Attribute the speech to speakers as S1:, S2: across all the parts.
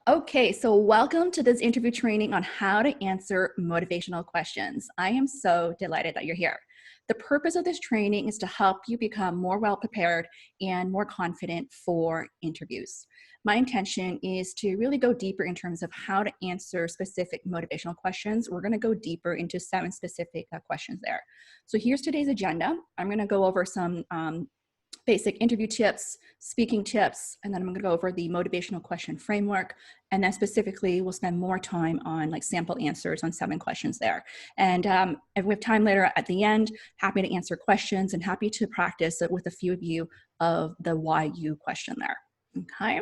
S1: Okay, so welcome to this interview training on how to answer motivational questions. I am so delighted that you're here. The purpose of this training is to help you become more well prepared and more confident for interviews. My intention is to really go deeper in terms of how to answer specific motivational questions. We're going to go deeper into 7 specific questions there. So here's today's agenda. I'm going to go over some basic interview tips, speaking tips, and then I'm going to go over the motivational question framework. And then specifically, we'll spend more time on like sample answers on 7 questions there. And if we have time later at the end, happy to answer questions and happy to practice it with a few of you of the why you question there. Okay.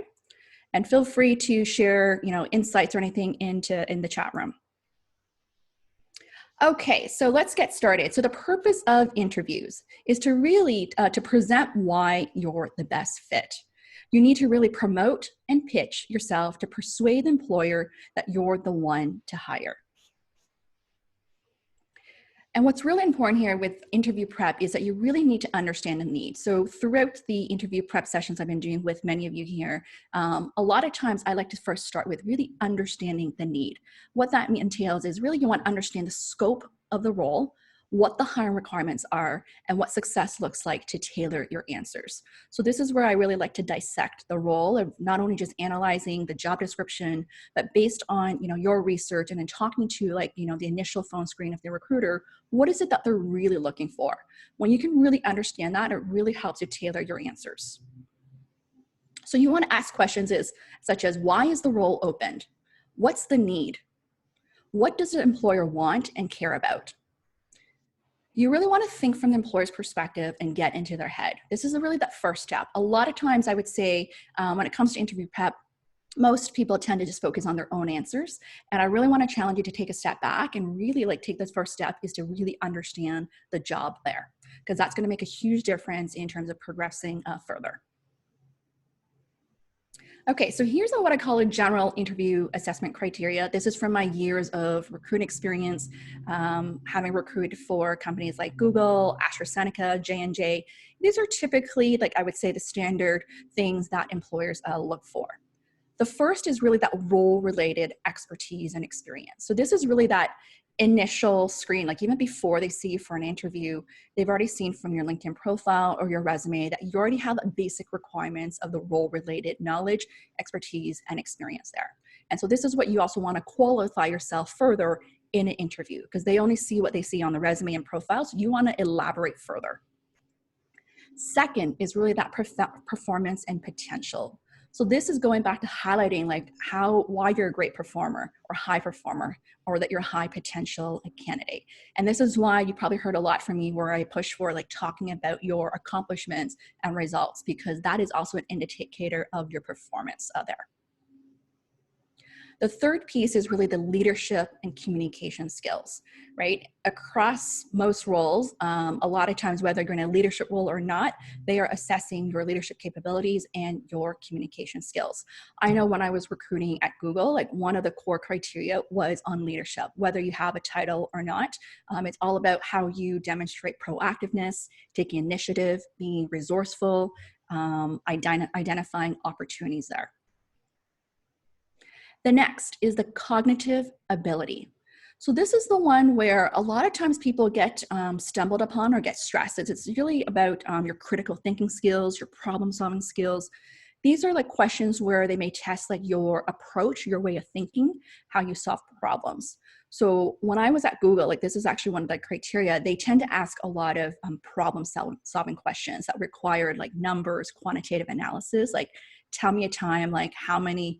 S1: And feel free to share, insights or anything in the chat room. Okay, so let's get started. So the purpose of interviews is to really to present why you're the best fit. You need to really promote and pitch yourself to persuade the employer that you're the one to hire. And what's really important here with interview prep is that you really need to understand the need. So throughout the interview prep sessions I've been doing with many of you here, a lot of times I like to first start with really understanding the need. What that entails is really you want to understand the scope of the role, what the hiring requirements are, and what success looks like to tailor your answers. So this is where I really like to dissect the role of not only just analyzing the job description, but based on your research and then talking to the initial phone screen of the recruiter, what is it that they're really looking for? When you can really understand that, it really helps you tailor your answers. So you want to ask questions such as, why is the role opened? What's the need? What does the employer want and care about? You really want to think from the employer's perspective and get into their head. This is really that first step. A lot of times I would say when it comes to interview prep, most people tend to just focus on their own answers. And I really want to challenge you to take a step back and really take this first step is to really understand the job there, because that's going to make a huge difference in terms of progressing further. Okay, so here's what I call a general interview assessment criteria. This is from my years of recruiting experience, having recruited for companies like Google, AstraZeneca, J&J. These are typically, I would say, the standard things that employers look for. The first is really that role-related expertise and experience. So this is really that initial screen, even before they see you for an interview, they've already seen from your LinkedIn profile or your resume that you already have the basic requirements of the role-related knowledge, expertise, and experience there. And so this is what you also want to qualify yourself further in an interview, because they only see what they see on the resume and profile, so you want to elaborate further. Second is really that performance and potential. So this is going back to highlighting why you're a great performer or high performer, or that you're a high potential candidate. And this is why you probably heard a lot from me where I push for talking about your accomplishments and results, because that is also an indicator of your performance there. The third piece is really the leadership and communication skills, right? Across most roles, a lot of times, whether you're in a leadership role or not, they are assessing your leadership capabilities and your communication skills. I know when I was recruiting at Google, one of the core criteria was on leadership, whether you have a title or not. It's all about how you demonstrate proactiveness, taking initiative, being resourceful, identifying opportunities there. The next is the cognitive ability. So this is the one where a lot of times people get stumbled upon or get stressed. It's really about your critical thinking skills, your problem solving skills. These are questions where they may test your approach, your way of thinking, how you solve problems. So when I was at Google, this is actually one of the criteria, they tend to ask a lot of problem solving questions that required numbers, quantitative analysis, tell me a time, how many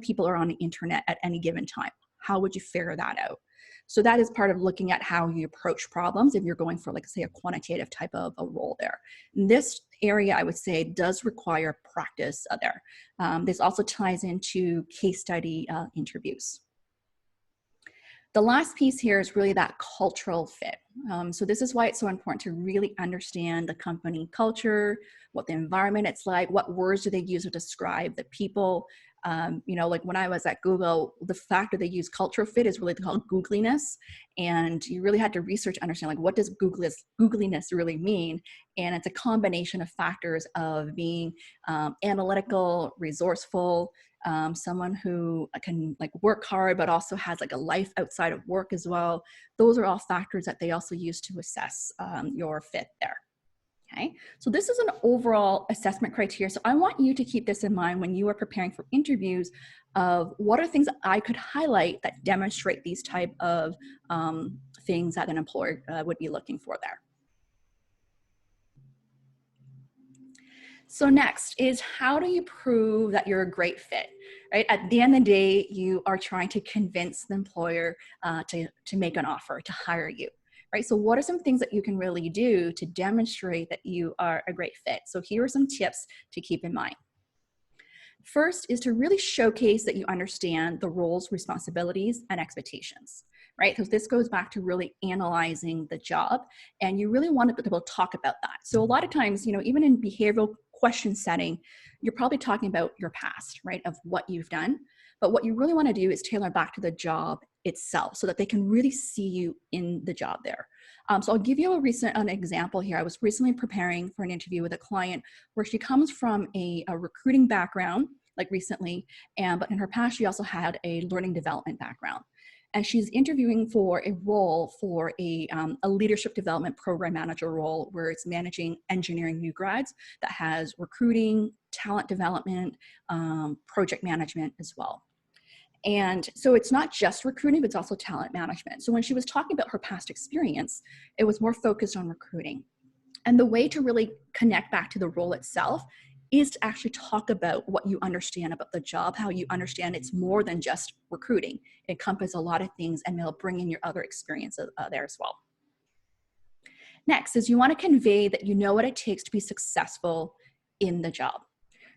S1: people are on the internet at any given time? How would you figure that out? So that is part of looking at how you approach problems if you're going for say a quantitative type of a role there. And this area, I would say, does require practice there. This also ties into case study interviews. The last piece here is really that cultural fit. So this is why it's so important to really understand the company culture, what the environment it's like, what words do they use to describe the people, Like when I was at Google, the fact that they use cultural fit is really called googliness. And you really had to research, understand, like, what does googliness really mean? And it's a combination of factors of being analytical, resourceful, someone who can like work hard, but also has like a life outside of work as well. Those are all factors that they also use to assess your fit there. Okay, so this is an overall assessment criteria. So I want you to keep this in mind when you are preparing for interviews of what are things that I could highlight that demonstrate these type of things that an employer would be looking for there. So next is, how do you prove that you're a great fit, right? At the end of the day, you are trying to convince the employer to make an offer, to hire you, right? So what are some things that you can really do to demonstrate that you are a great fit? So here are some tips to keep in mind. First is to really showcase that you understand the roles, responsibilities, and expectations, right? Because this goes back to really analyzing the job, and you really want to be able to talk about that. So a lot of times, even in behavioral question setting, you're probably talking about your past, right, of what you've done. But what you really want to do is tailor back to the job itself so that they can really see you in the job there. So I'll give you an example here. I was recently preparing for an interview with a client where she comes from a recruiting background, like recently, but in her past, she also had a learning development background. And she's interviewing for a role for a leadership development program manager role where it's managing engineering new grads that has recruiting, talent development, project management as well. And so it's not just recruiting, but it's also talent management. So when she was talking about her past experience, it was more focused on recruiting. And the way to really connect back to the role itself is to actually talk about what you understand about the job, how you understand it's more than just recruiting. It encompasses a lot of things, and they'll bring in your other experiences there as well. Next is, you want to convey that you know what it takes to be successful in the job.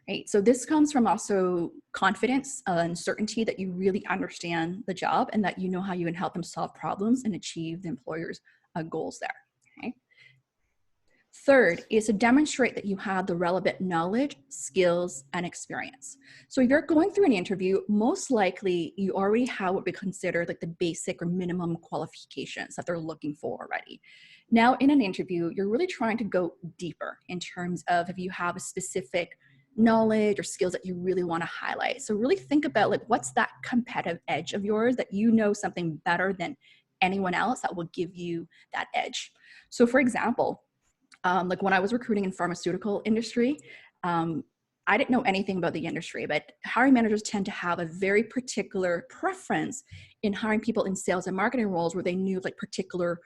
S1: Right? So this comes from also confidence and certainty that you really understand the job and that you know how you can help them solve problems and achieve the employer's goals there. Okay? Third is to demonstrate that you have the relevant knowledge, skills, and experience. So if you're going through an interview, most likely you already have what we consider like the basic or minimum qualifications that they're looking for already. Now in an interview, you're really trying to go deeper in terms of if you have a specific knowledge or skills that you really want to highlight. So really think about like, what's that competitive edge of yours that you know something better than anyone else that will give you that edge. So for example, like when I was recruiting in pharmaceutical industry, I didn't know anything about the industry, but hiring managers tend to have a very particular preference in hiring people in sales and marketing roles where they knew like particular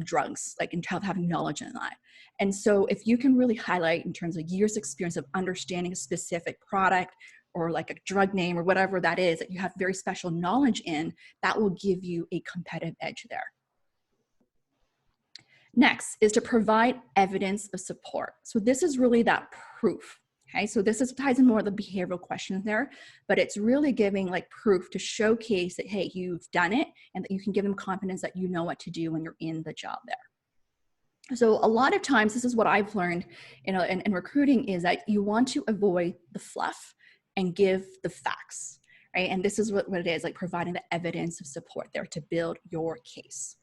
S1: drugs, like in having knowledge in that. And so if you can really highlight in terms of years experience of understanding a specific product or like a drug name or whatever that is, that you have very special knowledge in, that will give you a competitive edge there. Next is to provide evidence of support. So this is really that proof. Okay, so this ties in more of the behavioral questions there, but it's really giving like proof to showcase that, hey, you've done it, and that you can give them confidence that you know what to do when you're in the job there. So a lot of times, this is what I've learned in recruiting, is that you want to avoid the fluff and give the facts, right? And this is what it is, like providing the evidence of support there to build your case.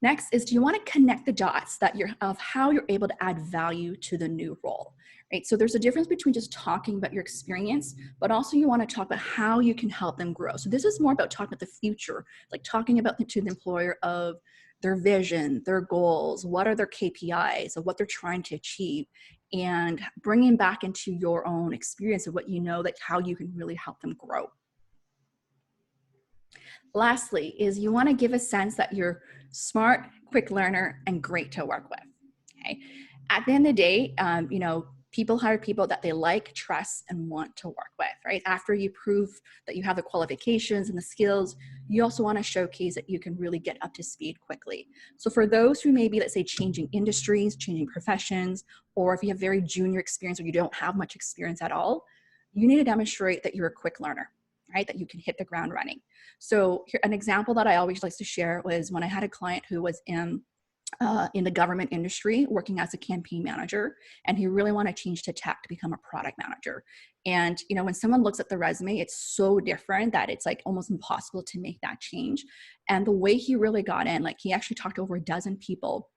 S1: Next is, do you want to connect the dots of how you're able to add value to the new role, right? So there's a difference between just talking about your experience, but also you want to talk about how you can help them grow. So this is more about talking about the future, like talking about to the employer of their vision, their goals, what are their KPIs, of what they're trying to achieve, and bringing back into your own experience of what you know, like how you can really help them grow. Lastly is, you want to give a sense that you're smart, quick learner, and great to work with. Okay. At the end of the day, people hire people that they like, trust, and want to work with, right? After you prove that you have the qualifications and the skills, you also want to showcase that you can really get up to speed quickly. So for those who may be, let's say, changing industries, changing professions, or if you have very junior experience or you don't have much experience at all, you need to demonstrate that you're a quick learner, right? That you can hit the ground running. So here, an example that I always like to share was when I had a client who was in in the government industry working as a campaign manager, and he really wanted to change to tech to become a product manager. And when someone looks at the resume, it's so different that it's like almost impossible to make that change. And the way he really got in, like he actually talked to over a dozen people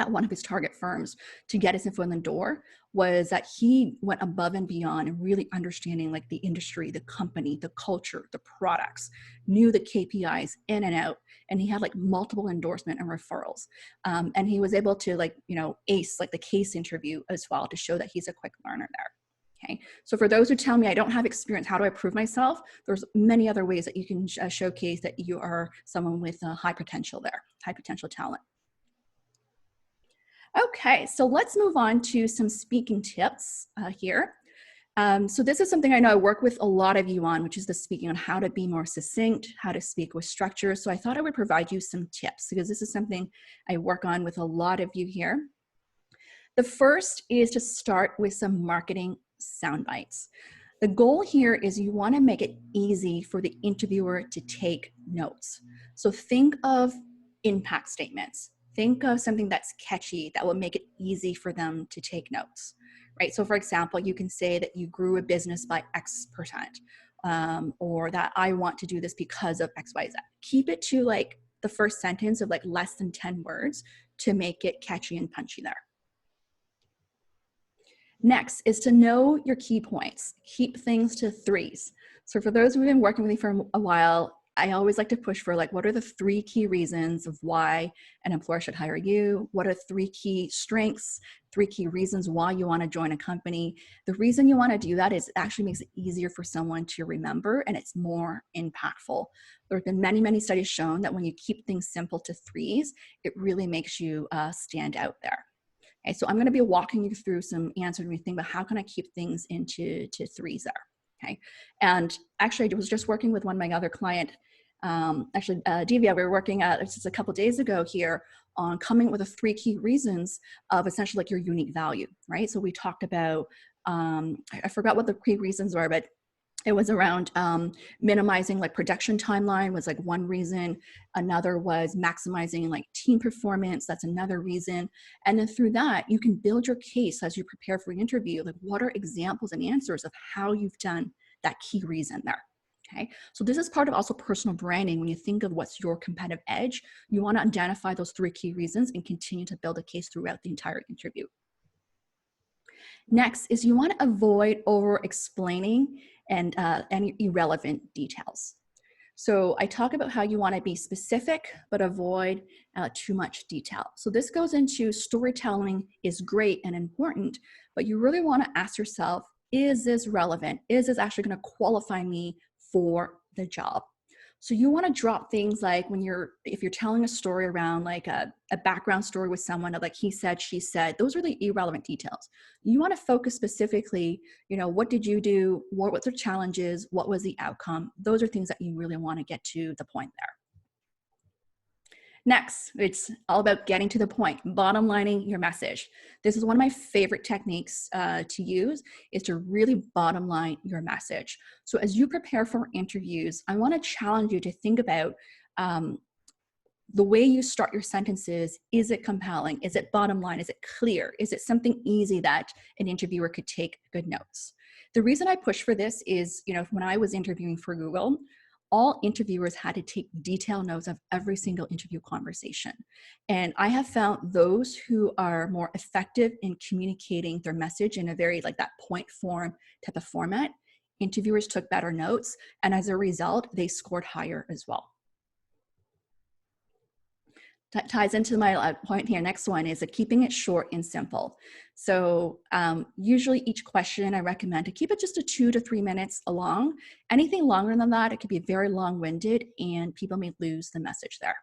S1: at one of his target firms to get his foot in the door, was that he went above and beyond and really understanding like the industry, the company, the culture, the products, knew the KPIs in and out, and he had like multiple endorsement and referrals. And he was able to ace like the case interview as well to show that he's a quick learner there. Okay, so for those who tell me I don't have experience, how do I prove myself? There's many other ways that you can showcase that you are someone with high potential there, high potential talent. Okay, so let's move on to some speaking tips here. So this is something I know I work with a lot of you on, which is the speaking on how to be more succinct, how to speak with structure. So I thought I would provide you some tips because this is something I work on with a lot of you here. The first is to start with some marketing sound bites. The goal here is you want to make it easy for the interviewer to take notes. So think of impact statements. Think of something that's catchy that will make it easy for them to take notes, right? So for example, you can say that you grew a business by X%, or that I want to do this because of X, Y, Z. Keep it to like the first sentence of like less than 10 words to make it catchy and punchy there. Next is to know your key points. Keep things to threes. So for those who've been working with me for a while, I always like to push for like, what are the 3 key reasons of why an employer should hire you? What are 3 key strengths, 3 key reasons why you want to join a company? The reason you want to do that is it actually makes it easier for someone to remember, and it's more impactful. There have been many, many studies shown that when you keep things simple to threes, it really makes you stand out there. Okay, so I'm going to be walking you through some answers when you think about how can I keep things into threes there. Okay, and actually I was just working with one of my other client, Divya, we were working just a couple days ago here on coming up with the 3 key reasons of essentially like your unique value, right? So we talked about, I forgot what the key reasons were, but it was around minimizing like production timeline was like one reason. Another was maximizing like team performance. That's another reason. And then through that, you can build your case as you prepare for an interview. Like what are examples and answers of how you've done that key reason there? Okay, so this is part of also personal branding. When you think of what's your competitive edge, you want to identify those 3 key reasons and continue to build a case throughout the entire interview. Next is you want to avoid over explaining and any irrelevant details. So I talk about how you want to be specific, but avoid too much detail. So this goes into storytelling is great and important, but you really want to ask yourself, is this relevant? Is this actually going to qualify me for the job? So you want to drop things like if you're telling a story around like a background story with someone of like he said, she said, those are the irrelevant details. You want to focus specifically, what did you do? What were the challenges? What was the outcome? Those are things that you really want to get to the point there. Next, it's all about getting to the point, bottom lining your message. This is one of my favorite techniques to use, is to really bottom line your message. So as you prepare for interviews, I want to challenge you to think about the way you start your sentences. Is it compelling? Is it bottom line? Is it clear? Is it something easy that an interviewer could take good notes? The reason I push for this is, when I was interviewing for Google, all interviewers had to take detailed notes of every single interview conversation. And I have found those who are more effective in communicating their message in a very like that point form type of format, interviewers took better notes. And as a result, they scored higher as well. That ties into my point here. Next one is keeping it short and simple. So usually each question I recommend to keep it just 2 to 3 minutes long. Anything longer than that, it could be very long-winded and people may lose the message there.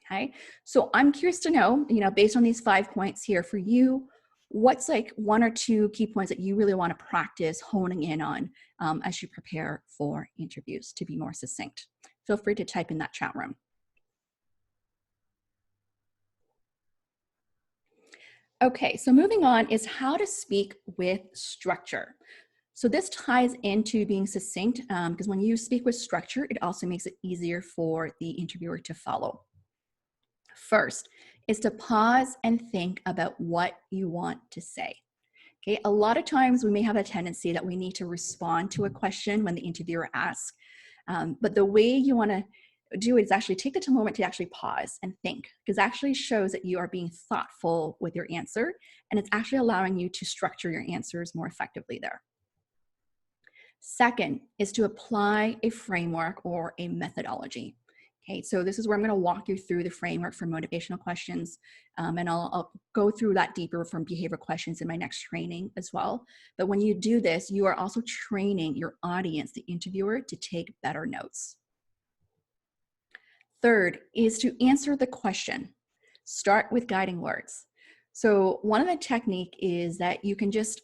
S1: Okay, so I'm curious to know, based on these 5 points here for you, what's like 1 or 2 key points that you really want to practice honing in on as you prepare for interviews to be more succinct? Feel free to type in that chat room. Okay, so moving on is how to speak with structure. So this ties into being succinct because when you speak with structure, it also makes it easier for the interviewer to follow. First is to pause and think about what you want to say. Okay, a lot of times we may have a tendency that we need to respond to a question when the interviewer asks, but the way you want to do it is actually take the moment to actually pause and think, because it actually shows that you are being thoughtful with your answer, and it's actually allowing you to structure your answers more effectively there. Second is to apply a framework or a methodology. Okay, so this is where I'm going to walk you through the framework for motivational questions, and I'll go through that deeper from behavioral questions in my next training as well. But when you do this, you are also training your audience, the interviewer, to take better notes. Third is to answer the question. Start with guiding words. So one of the technique is that you can just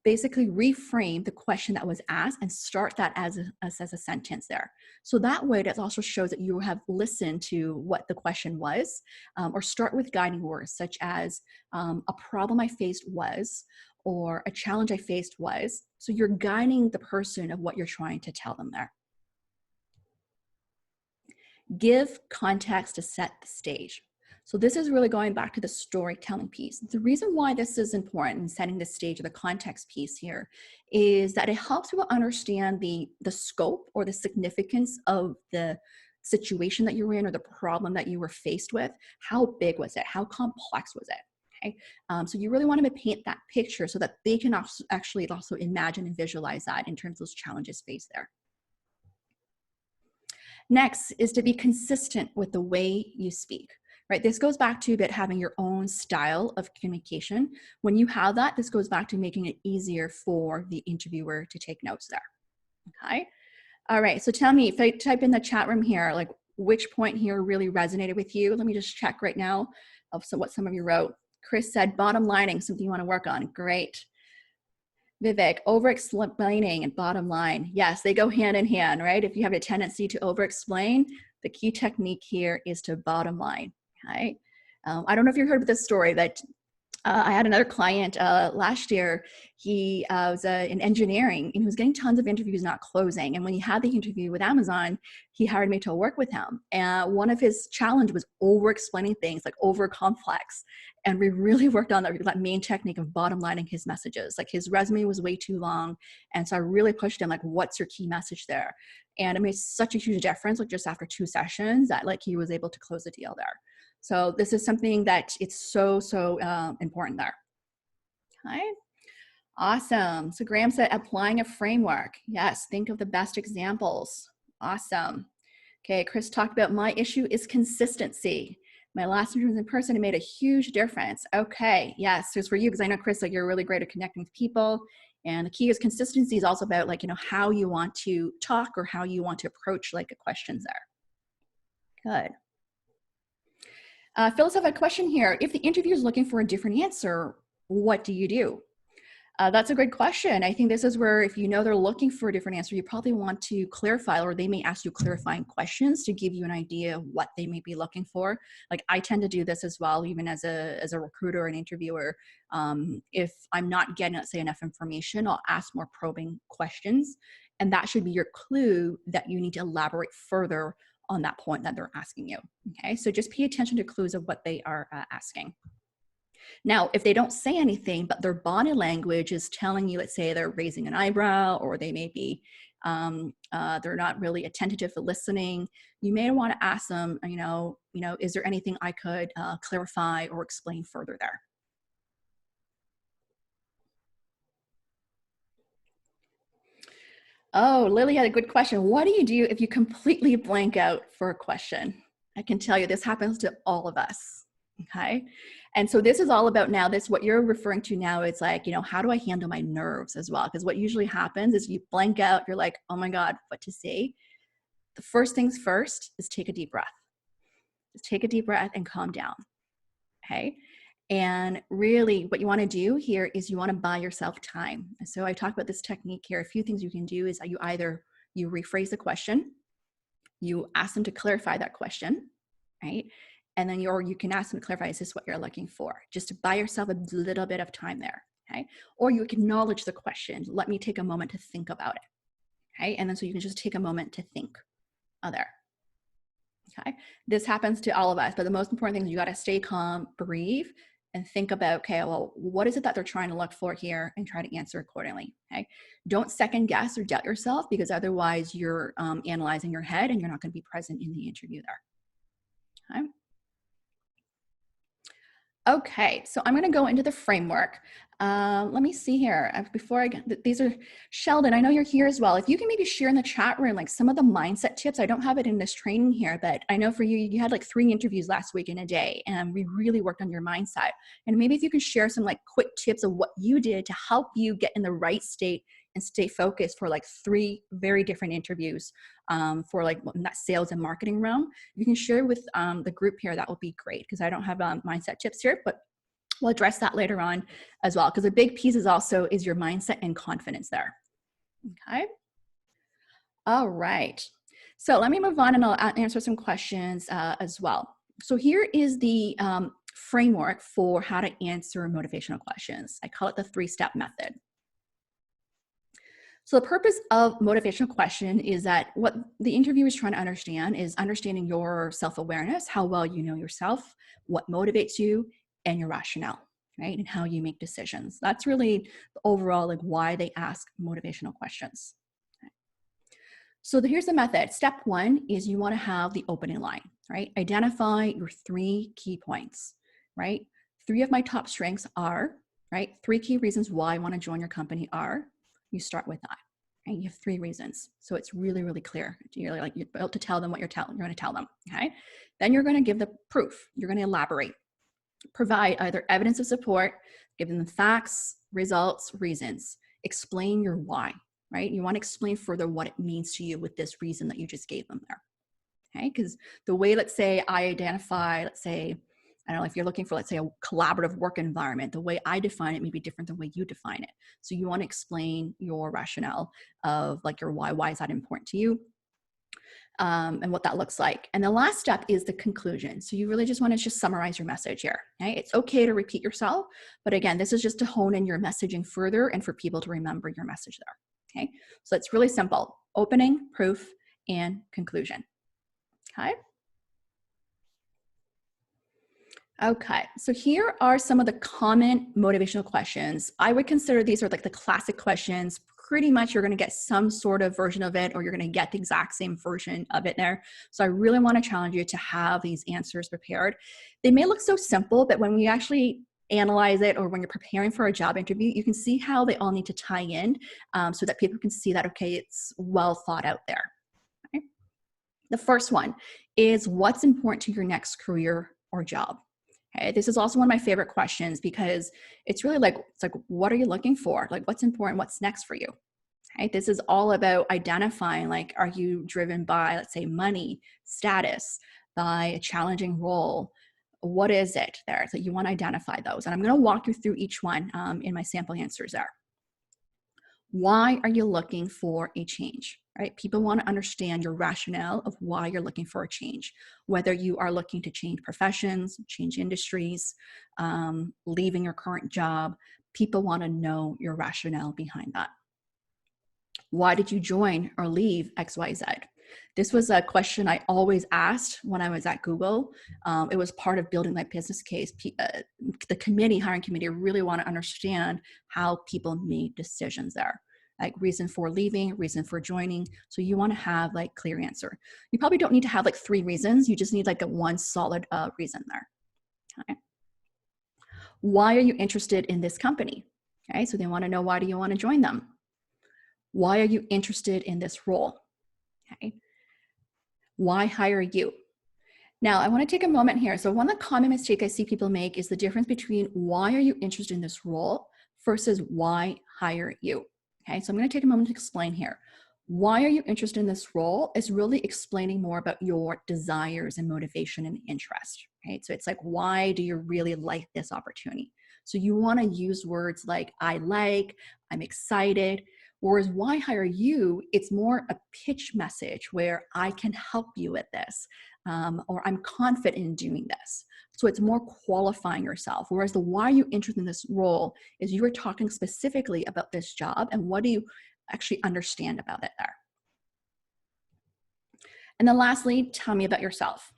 S1: basically reframe the question that was asked and start that as a sentence there. So that way, that also shows that you have listened to what the question was, or start with guiding words such as a problem I faced was, or a challenge I faced was. So you're guiding the person of what you're trying to tell them there. Give context to set the stage. So this is really going back to the storytelling piece. The reason why this is important in setting the stage or the context piece here is that it helps people understand the scope or the significance of the situation that you were in or the problem that you were faced with. How big was it? How complex was it? Okay. So you really want to paint that picture so that they can actually also imagine and visualize that in terms of those challenges faced there. Next is to be consistent with the way you speak, right? This goes back to a bit having your own style of communication. When you have that, this goes back to making it easier for the interviewer to take notes there, okay? All right, so tell me, if I type in the chat room here, like which point here really resonated with you? Let me just check right now of what some of you wrote. Chris said, bottom lining, something you wanna work on, great. Vivek, over-explaining and bottom line. Yes, they go hand in hand, right? If you have a tendency to over-explain, the key technique here is to bottom line, okay? I don't know if you heard of this story that I had another client last year. He was in engineering and he was getting tons of interviews not closing. And when he had the interview with Amazon, he hired me to work with him. And one of his challenge was over explaining things, like over complex. And we really worked on that main technique of bottom lining his messages. Like his resume was way too long. And so I really pushed him, like, what's your key message there? And it made such a huge difference, like just after 2 sessions, that like he was able to close the deal there. So this is something that it's so important there. Okay, awesome. So Graham said, applying a framework. Yes, think of the best examples. Awesome. Okay, Chris talked about my issue is consistency. My last interview was in person, it made a huge difference. Okay, yes, here's for you, because I know, Chris, like you're really great at connecting with people. And the key is consistency is also about, like, you know, how you want to talk or how you want to approach like a questions there. Good. Phyllis, I have a question here. If the interviewer is looking for a different answer, what do you do? That's a great question. I think this is where, if you know they're looking for a different answer, you probably want to clarify, or they may ask you clarifying questions to give you an idea of what they may be looking for. Like I tend to do this as well, even as a recruiter or an interviewer. If I'm not getting, let's say, enough information, I'll ask more probing questions. And that should be your clue that you need to elaborate further on that point that they're asking you. Okay, so just pay attention to clues of what they are asking. Now, if they don't say anything, but their body language is telling you, let's say they're raising an eyebrow, or they may be, they're not really attentive to listening, you may want to ask them, is there anything I could clarify or explain further there? Oh, Lily had a good question. What do you do if you completely blank out for a question? I can tell you this happens to all of us. Okay. And so this is all about now, this, what you're referring to now, it's like, how do I handle my nerves as well? Because what usually happens is you blank out, you're like, oh my God, what to say? The first things first is take a deep breath. Just take a deep breath and calm down. Okay. And really what you want to do here is you want to buy yourself time. So I talked about this technique here. A few things you can do is that you rephrase the question, you ask them to clarify that question, right? And then you can ask them to clarify, is this what you're looking for? Just to buy yourself a little bit of time there, okay? Or you acknowledge the question. Let me take a moment to think about it, okay? And then so you can just take a moment to think there. Okay. This happens to all of us, but the most important thing is you got to stay calm, breathe, and think about, okay, well, what is it that they're trying to look for here, and try to answer accordingly. Okay. Don't second guess or doubt yourself, because otherwise you're analyzing your head and you're not going to be present in the interview there. Okay. Okay, so I'm going to go into the framework. Let me see here. Before I get, these are Sheldon. I know you're here as well. If you can maybe share in the chat room, like some of the mindset tips. I don't have it in this training here, but I know for you, you had like 3 interviews last week in a day, and we really worked on your mindset. And maybe if you can share some like quick tips of what you did to help you get in the right state and stay focused for like 3 very different interviews for like in that sales and marketing realm. If you can share with the group here, that would be great, because I don't have mindset tips here, but we'll address that later on as well, because a big piece is also is your mindset and confidence there. Okay. All right. So let me move on and I'll answer some questions as well. So here is the framework for how to answer motivational questions. I call it the 3-step method. So the purpose of motivational question is that what the interviewer is trying to understand is understanding your self-awareness, how well you know yourself, what motivates you, and your rationale, right? And how you make decisions. That's really the overall like why they ask motivational questions. Okay. So here's the method. Step 1 is you want to have the opening line, right? Identify your 3 key points, right? 3 of my top strengths are, right? 3 key reasons why I want to join your company are. You start with that. And you have 3 reasons. So it's really, really clear. You're about to tell them what you're going to tell them. Okay. Then you're going to give the proof. You're going to elaborate, provide either evidence of support, give them the facts, results, reasons, explain your why, right? You want to explain further what it means to you with this reason that you just gave them there. Okay. Because the way, let's say I identify, let's say, I don't know, if you're looking for, let's say, a collaborative work environment, the way I define it may be different than the way you define it. So you want to explain your rationale of like your why is that important to you, and what that looks like. And the last step is the conclusion. So you really just want to just summarize your message here. Okay? It's okay to repeat yourself, but again, this is just to hone in your messaging further and for people to remember your message there. Okay, so it's really simple: opening, proof, and conclusion. Okay. Okay, so here are some of the common motivational questions. I would consider these are like the classic questions. Pretty much you're going to get some sort of version of it, or you're going to get the exact same version of it there. So I really want to challenge you to have these answers prepared. They may look so simple, but when we actually analyze it, or when you're preparing for a job interview, you can see how they all need to tie in, so that people can see that, okay, it's well thought out there. Okay? The first one is, what's important to your next career or job? Okay, this is also one of my favorite questions, because it's really like, it's like, what are you looking for? Like, what's important? What's next for you? Okay, this is all about identifying, like, are you driven by, let's say, money, status, by a challenging role? What is it there? So you want to identify those. And I'm going to walk you through each one in my sample answers there. Why are you looking for a change, right? People want to understand your rationale of why you're looking for a change, whether you are looking to change professions, change industries, leaving your current job. People want to know your rationale behind that. Why did you join or leave XYZ? This was a question I always asked when I was at Google. It was part of building my business case. The hiring committee really want to understand how people made decisions there. Like reason for leaving, reason for joining. So you want to have like clear answer. You probably don't need to have like 3 reasons. You just need like a one solid reason there. Okay. Why are you interested in this company? Okay, so they want to know, why do you want to join them? Why are you interested in this role? Okay. Why hire you? Now, I want to take a moment here. So one of the common mistakes I see people make is the difference between why are you interested in this role versus why hire you? Okay, so I'm going to take a moment to explain here. Why are you interested in this role is really explaining more about your desires and motivation and interest, right? So it's like, why do you really like this opportunity? So you want to use words like I like, I'm excited. Whereas why hire you, it's more a pitch message where I can help you with this, or I'm confident in doing this. So it's more qualifying yourself. Whereas the why are you interested in this role is you are talking specifically about this job and what do you actually understand about it there. And then lastly, tell me about yourself.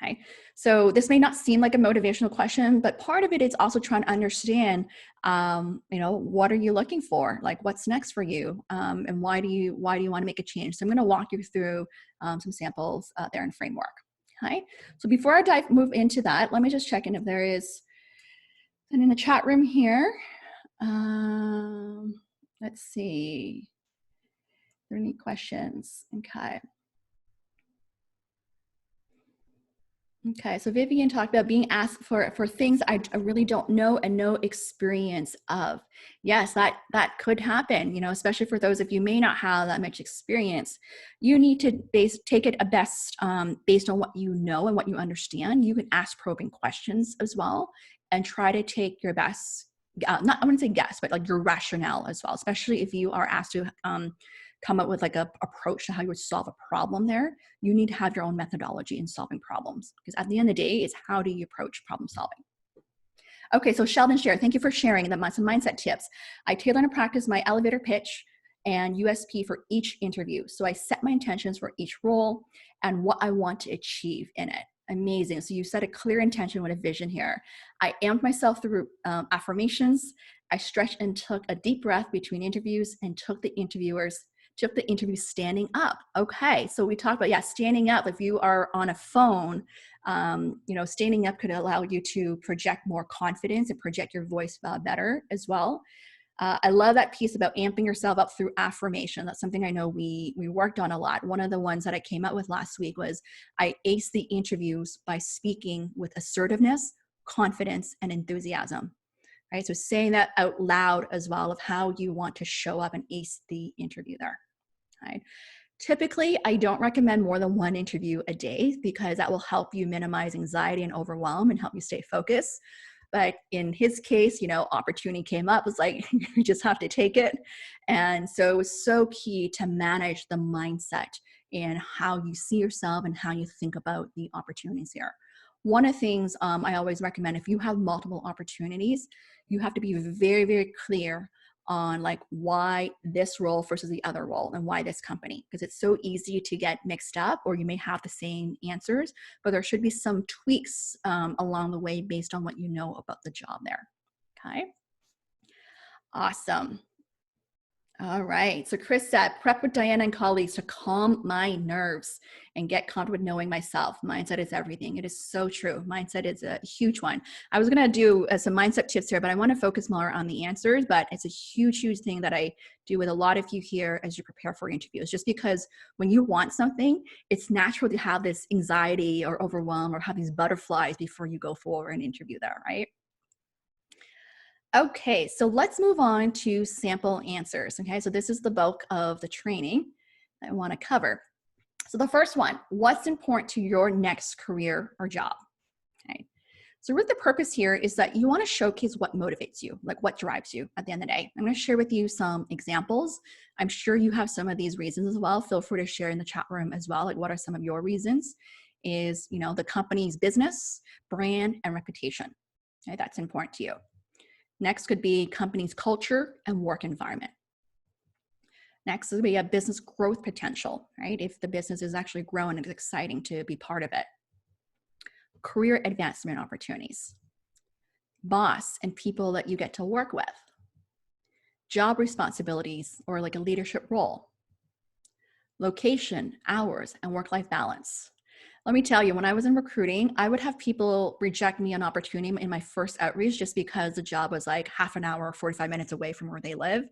S1: Okay. So this may not seem like a motivational question, but part of it is also trying to understand, what are you looking for? Like what's next for you? And why do you want to make a change? So I'm going to walk you through some samples there in Framework. Okay. So before I move into that, let me just check in if there is, and in the chat room here, let's see. Are there any questions? Okay. Okay, so Vivian talked about being asked for things I really don't know and no experience of. Yes, that could happen, especially for those of you may not have that much experience. You need to take it based on what you know and what you understand. You can ask probing questions as well and try to take your best, I wouldn't say guess, but like your rationale as well, especially if you are asked to come up with like a approach to how you would solve a problem there. You need to have your own methodology in solving problems, because at the end of the day, it's how do you approach problem solving. Okay, so Sheldon shared, thank you for sharing some mindset tips. I tailor and practice my elevator pitch and USP for each interview. So I set my intentions for each role and what I want to achieve in it. Amazing. So you set a clear intention with a vision here. I amped myself through affirmations. I stretched and took a deep breath between interviews and took the interview standing up. Okay, so we talked about, standing up. If you are on a phone, standing up could allow you to project more confidence and project your voice better as well. I love that piece about amping yourself up through affirmation. That's something I know we worked on a lot. One of the ones that I came up with last week was I aced the interviews by speaking with assertiveness, confidence, and enthusiasm. Right? So saying that out loud as well of how you want to show up and ace the interview there. Right? Typically, I don't recommend more than one interview a day because that will help you minimize anxiety and overwhelm and help you stay focused. But in his case, opportunity came up. It's like, you just have to take it. And so it was so key to manage the mindset and how you see yourself and how you think about the opportunities here. One of the things I always recommend, if you have multiple opportunities, you have to be very, very clear on like why this role versus the other role and why this company, because it's so easy to get mixed up, or you may have the same answers, but there should be some tweaks along the way based on what you know about the job there. Okay. Awesome. All right. So Chris said, prep with Diana and colleagues to calm my nerves and get comfortable with knowing myself. Mindset is everything. It is so true. Mindset is a huge one. I was going to do some mindset tips here, but I want to focus more on the answers. But it's a huge, huge thing that I do with a lot of you here as you prepare for interviews, just because when you want something, it's natural to have this anxiety or overwhelm or have these butterflies before you go for an interview there, right? Okay, so let's move on to sample answers. Okay, so this is the bulk of the training I want to cover. So the first one, what's important to your next career or job? Okay, so really the purpose here is that you want to showcase what motivates you, like what drives you at the end of the day. I'm going to share with you some examples. I'm sure you have some of these reasons as well. Feel free to share in the chat room as well. Like what are some of your reasons? Is, the company's business, brand, and reputation. Okay, that's important to you. Next could be company's culture and work environment. Next would be a business growth potential, right? If the business is actually growing, it's exciting to be part of it. Career advancement opportunities. Boss and people that you get to work with. Job responsibilities or like a leadership role. Location, hours, and work-life balance. Let me tell you, when I was in recruiting, I would have people reject me an opportunity in my first outreach just because the job was like half an hour, 45 minutes away from where they live.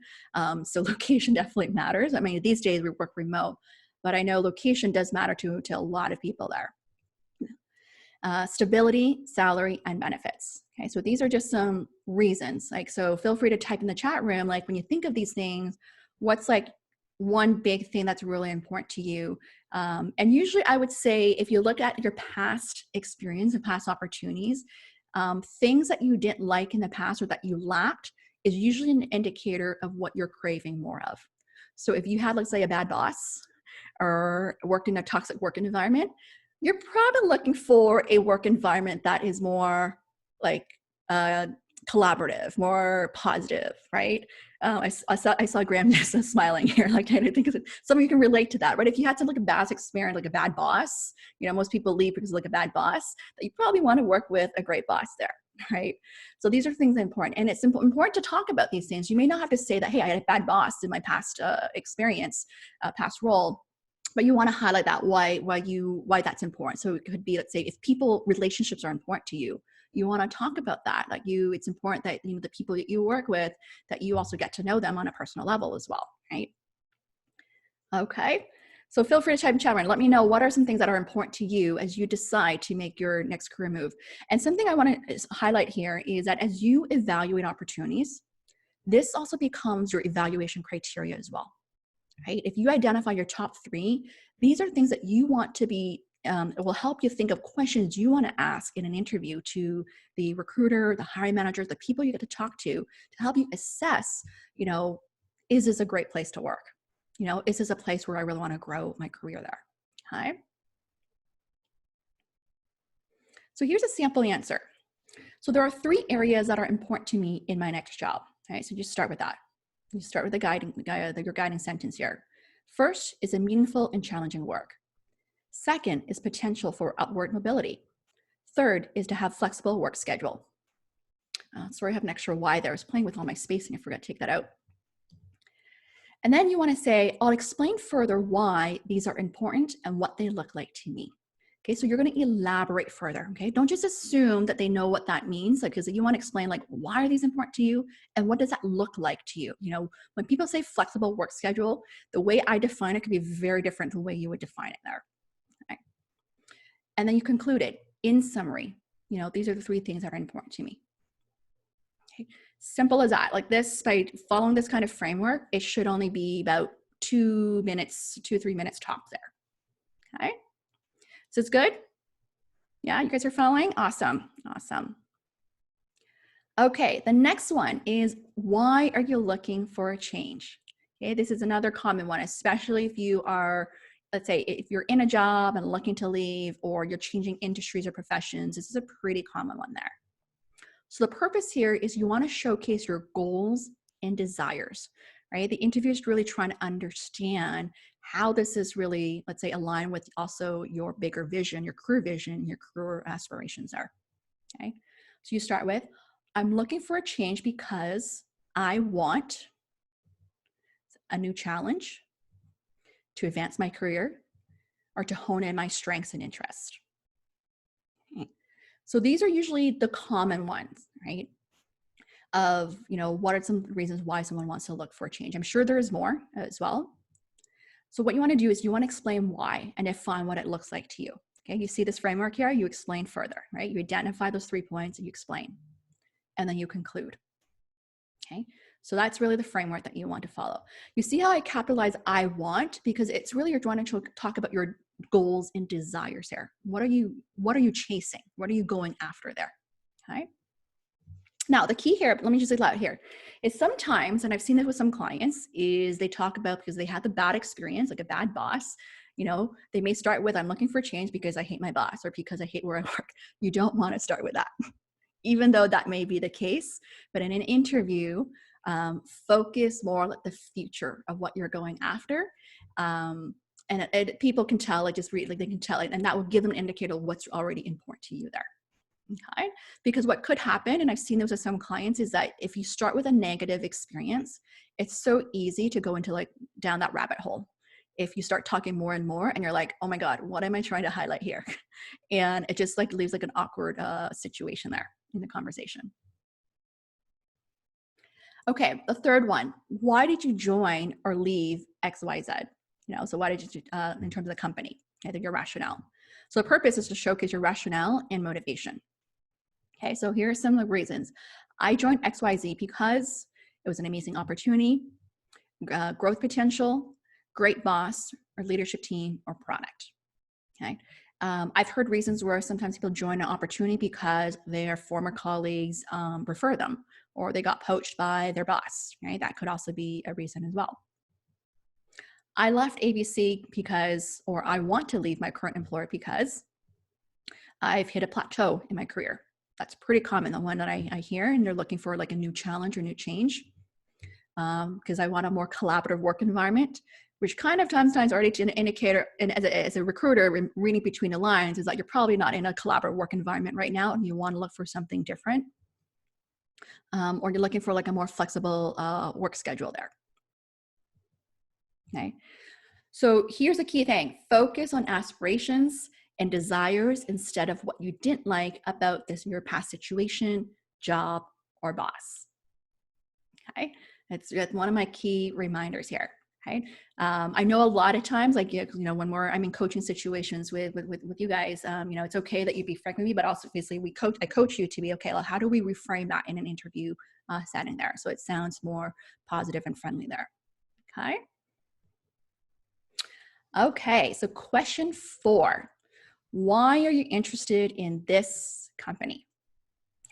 S1: So location definitely matters. I mean, these days we work remote, but I know location does matter to a lot of people there. Stability, salary, and benefits. Okay, so these are just some reasons. So feel free to type in the chat room, like when you think of these things, what's like one big thing that's really important to you? And usually I would say, if you look at your past experience and past opportunities, things that you didn't like in the past or that you lacked is usually an indicator of what you're craving more of. So if you had, let's say, a bad boss or worked in a toxic work environment, you're probably looking for a work environment that is more like collaborative, more positive, right? I saw Graham just smiling here. Like, I think some of you can relate to that, right? If you had some like a bad experience, like a bad boss, you know, most people leave because of like a bad boss, that you probably want to work with a great boss there, right? So these are things that are important, and it's important to talk about these things. You may not have to say that, hey, I had a bad boss in my past experience, past role, but you want to highlight that why that's important. So it could be, let's say, if relationships are important to you, you want to talk about that. Like it's important that, you know, the people that you work with, that you also get to know them on a personal level as well, right? Okay. So feel free to type in chat and let me know what are some things that are important to you as you decide to make your next career move. And something I want to highlight here is that as you evaluate opportunities, this also becomes your evaluation criteria as well, right? If you identify your top 3, these are things that you want to be, it will help you think of questions you want to ask in an interview to the recruiter, the hiring managers, the people you get to talk to help you assess, you know, is this a great place to work? You know, is this a place where I really want to grow my career there? Okay. So here's a sample answer. So there are 3 areas that are important to me in my next job. All right, so just start with that. You start with your guiding sentence here. First is a meaningful and challenging work. Second is potential for upward mobility. Third is to have flexible work schedule. Sorry, I have an extra Y there. I was playing with all my spacing. I forgot to take that out. And then you want to say, I'll explain further why these are important and what they look like to me. Okay, so you're going to elaborate further. Okay, don't just assume that they know what that means, because you want to explain, like, why are these important to you and what does that look like to you? You know, when people say flexible work schedule, the way I define it could be very different than the way you would define it there. Okay. And then you conclude it. In summary, you know, these are the 3 things that are important to me. Okay. Simple as that. Like this, by following this kind of framework, it should only be about 2 minutes, 2-3 minutes top there. Okay. So it's good? Yeah, you guys are following? Awesome. Awesome. Okay, the next one is, why are you looking for a change? Okay, this is another common one, especially if you are, let's say, if you're in a job and looking to leave, or you're changing industries or professions. This is a pretty common one there. So the purpose here is you want to showcase your goals and desires, right? The interviewer is really trying to understand how this is really, let's say, aligned with also your bigger vision, your career aspirations are. Okay, so you start with, I'm looking for a change because I want a new challenge, to advance my career, or to hone in my strengths and interests. Okay. So these are usually the common ones, right? Of, you know, what are some reasons why someone wants to look for a change? I'm sure there is more as well. So what you want to do is you want to explain why and define what it looks like to you. Okay, you see this framework here, you explain further, right? You identify those 3 points and you explain, and then you conclude. Okay, so that's really the framework that you want to follow. You see how I capitalize I want, because it's really, you're trying to talk about your goals and desires here. What are you chasing? What are you going after there? Okay. Now, the key here, let me just say loud here, is sometimes, and I've seen this with some clients, is they talk about because they had the bad experience, like a bad boss, you know, they may start with, I'm looking for change because I hate my boss or because I hate where I work. You don't want to start with that, even though that may be the case. But in an interview, focus more on the future of what you're going after. And people can tell, like, just read, like they can tell it, and that will give them an indicator of what's already important to you there. Okay, because what could happen, and I've seen this with some clients, is that if you start with a negative experience, it's so easy to go into, like, down that rabbit hole. If you start talking more and more and you're like, oh my God, what am I trying to highlight here? And it just, like, leaves like an awkward situation there in the conversation. Okay, the third one, why did you join or leave XYZ? You know, so why did you, in terms of the company, I think your rationale. So the purpose is to showcase your rationale and motivation. Okay, so here are some of the reasons. I joined XYZ because it was an amazing opportunity, growth potential, great boss, or leadership team, or product. Okay, I've heard reasons where sometimes people join an opportunity because their former colleagues refer them, or they got poached by their boss. Right, that could also be a reason as well. I left ABC because, or I want to leave my current employer because I've hit a plateau in my career. That's pretty common, the one that I hear, and they're looking for, like, a new challenge or new change. because I want a more collaborative work environment, which kind of sometimes already an indicator, and as a recruiter, reading between the lines, is that you're probably not in a collaborative work environment right now and you want to look for something different. Or you're looking for like a more flexible work schedule there. Okay. So here's the key thing: focus on aspirations and desires instead of what you didn't like about your past situation, job, or boss. Okay. That's one of my key reminders here. Okay. I know a lot of times, like, when I'm in coaching situations with you guys, it's okay that you be frank with me, but also obviously I coach you to be, okay, well, how do we reframe that in an interview setting there? So it sounds more positive and friendly there. Okay. Okay. So question 4, why are you interested in this company?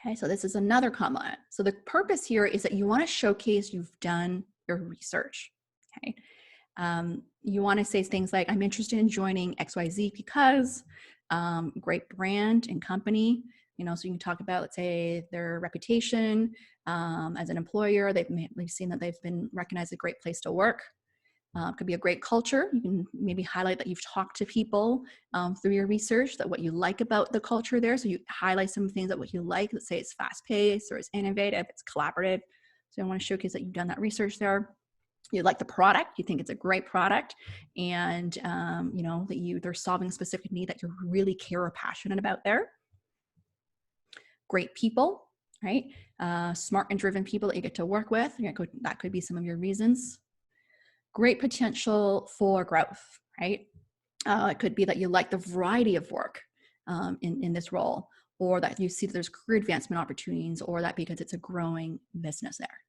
S1: Okay, so this is another comment. So the purpose here is that you want to showcase you've done your research. Okay, you want to say things like, I'm interested in joining XYZ because great brand and company. So you can talk about, let's say, their reputation as an employer. They've seen that they've been recognized as a great place to work. Could be a great culture. You can maybe highlight that you've talked to people through your research, that what you like about the culture there. So you highlight some things that what you like. Let's say it's fast paced or it's innovative, it's collaborative. So I want to showcase that you've done that research there. You like the product, you think it's a great product, and that they're solving a specific need that you really care or passionate about there. Great people, right? Smart and driven people that you get to work with. That could be some of your reasons. Great potential for growth, right? It could be that you like the variety of work in this role, or that you see that there's career advancement opportunities, or that because it's a growing business there.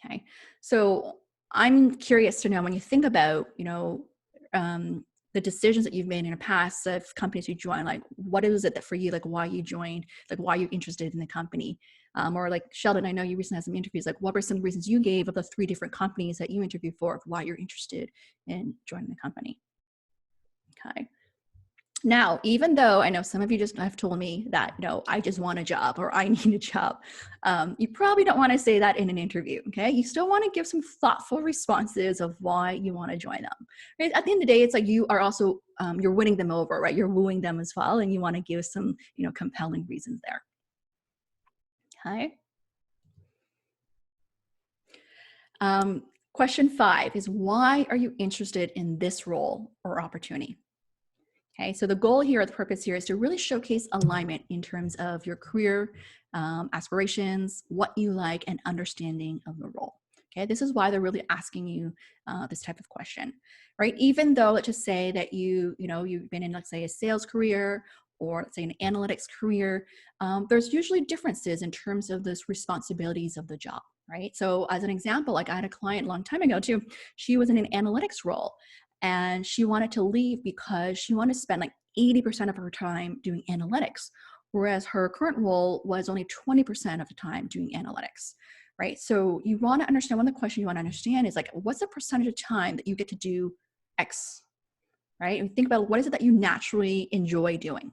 S1: Okay, so I'm curious to know, when you think about, the decisions that you've made in the past of companies you joined, like, what is it that for you, like, why you joined, like, why you're interested in the company? Or like, Sheldon, I know you recently had some interviews, like, what were some reasons you gave of the 3 different companies that you interviewed for, of why you're interested in joining the company? Okay. Now, even though I know some of you just have told me that, I just want a job or I need a job, you probably don't want to say that in an interview, okay? You still want to give some thoughtful responses of why you want to join them. Right? At the end of the day, it's like you are also, you're winning them over, right? You're wooing them as well, and you want to give some, compelling reasons there. Okay. Question 5 is, why are you interested in this role or opportunity? Okay, so the goal here, or the purpose here, is to really showcase alignment in terms of your career aspirations, what you like, and understanding of the role. Okay, this is why they're really asking you this type of question, right? Even though, let's just say that you've been in, let's say, a sales career, or let's say an analytics career, there's usually differences in terms of the responsibilities of the job, right? So as an example, like, I had a client a long time ago too. She was in an analytics role, and she wanted to leave because she wanted to spend like 80% of her time doing analytics, whereas her current role was only 20% of the time doing analytics, right? So you want to understand, one of the questions you want to understand is, like, what's the percentage of time that you get to do X, right? And think about, what is it that you naturally enjoy doing,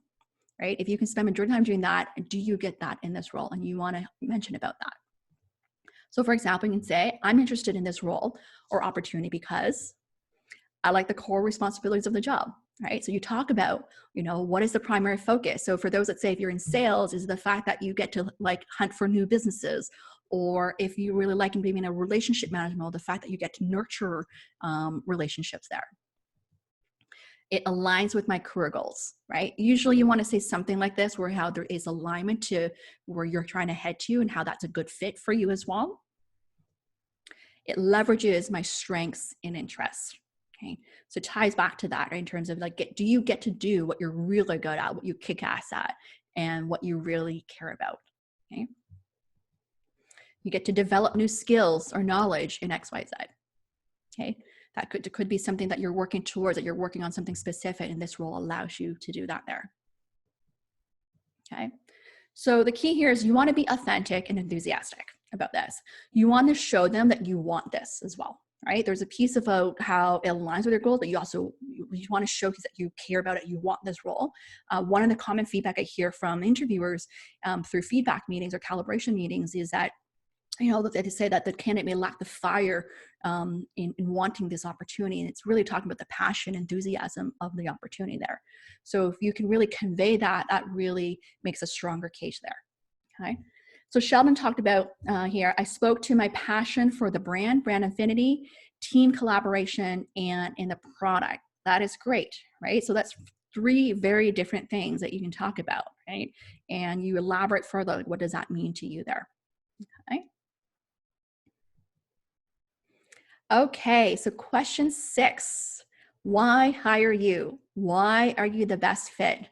S1: right? If you can spend majority of the time doing that, do you get that in this role? And you want to mention about that. So for example, you can say, I'm interested in this role or opportunity because I like the core responsibilities of the job, right? So you talk about, what is the primary focus? So for those that say, if you're in sales, is the fact that you get to like hunt for new businesses, or if you really like being in a relationship management, the fact that you get to nurture relationships there. It aligns with my career goals, right? Usually you want to say something like this, where how there is alignment to where you're trying to head to and how that's a good fit for you as well. It leverages my strengths and interests. Okay, so it ties back to that, right? In terms of like, do you get to do what you're really good at, what you kick ass at, and what you really care about? Okay, you get to develop new skills or knowledge in XYZ. Okay, that could be something that you're working towards, that you're working on something specific, and this role allows you to do that there. Okay, so the key here is you want to be authentic and enthusiastic about this. You want to show them that you want this as well. Right? There's a piece about how it aligns with your goals, but you want to showcase that you care about it, you want this role. One of the common feedback I hear from interviewers through feedback meetings or calibration meetings is that that they say that the candidate may lack the fire in wanting this opportunity. And it's really talking about the passion, enthusiasm of the opportunity there. So if you can really convey that, that really makes a stronger case there. Okay. So Sheldon talked about here, I spoke to my passion for the brand affinity, team collaboration, and in the product. That is great, right? So that's three very different things that you can talk about, right? And you elaborate further, like, what does that mean to you there? Okay. Okay, so question 6, why hire you? Why are you the best fit?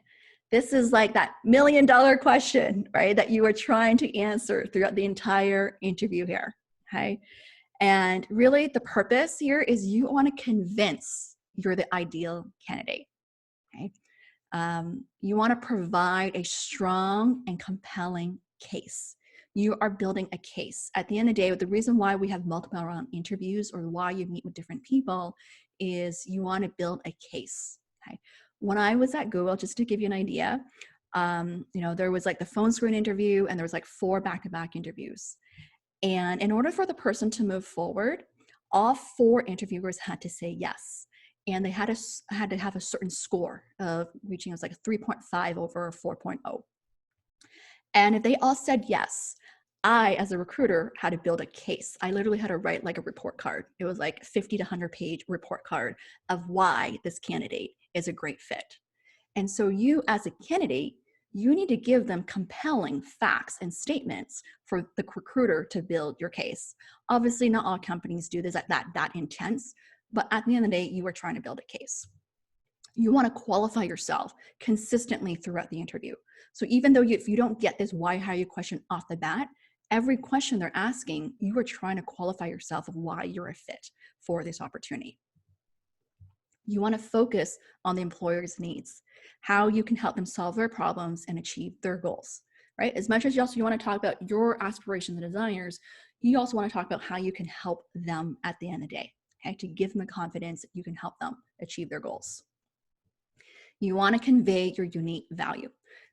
S1: This is like that $1,000,000 question, right? That you are trying to answer throughout the entire interview here, okay? And really the purpose here is you want to convince you're the ideal candidate, okay? You want to provide a strong and compelling case. You are building a case. At the end of the day, the reason why we have multiple round interviews or why you meet with different people is you want to build a case. Okay. When I was at Google, just to give you an idea, there was like the phone screen interview and there was like 4 back-to-back interviews. And in order for the person to move forward, all 4 interviewers had to say yes. And they had to have a certain score of reaching, it was like a 3.5 over 4.0. And if they all said yes, I, as a recruiter, had to build a case. I literally had to write like a report card. It was like 50 to 100 page report card of why this candidate is a great fit. And so you, as a candidate, you need to give them compelling facts and statements for the recruiter to build your case. Obviously, not all companies do this at that intense, but at the end of the day, you are trying to build a case. You want to qualify yourself consistently throughout the interview. So even though if you don't get this why hire you question off the bat, every question they're asking, you are trying to qualify yourself of why you're a fit for this opportunity. You want to focus on the employer's needs, how you can help them solve their problems and achieve their goals, right? As much as you want to talk about your aspirations and desires, you also want to talk about how you can help them at the end of the day, okay? To give them the confidence that you can help them achieve their goals. You want to convey your unique value,